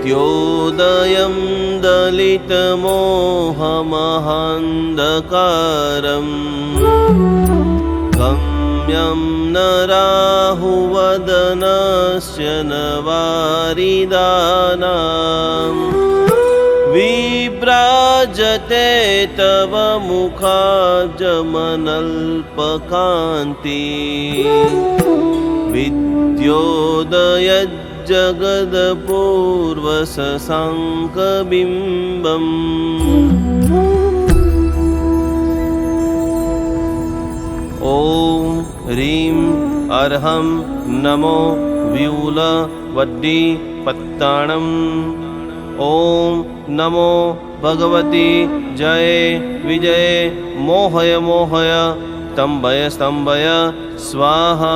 विद्योदयं दलितमोहमहान्धकारम् गम्यं न राहुवदनस्य न वारिदानाम् विभ्राजते तव मुखाब्जमनल्पकान्ति विद्योदयज्जगदपूर्वशशाङ्कबिम्बम् ॐ ह्रीं अर्हं नमो व्यूलवड्डीपत्ताणम् ॐ नमो भगवती जय विजय मोहय मोहय स्तम्भय स्तम्भय स्वाहा।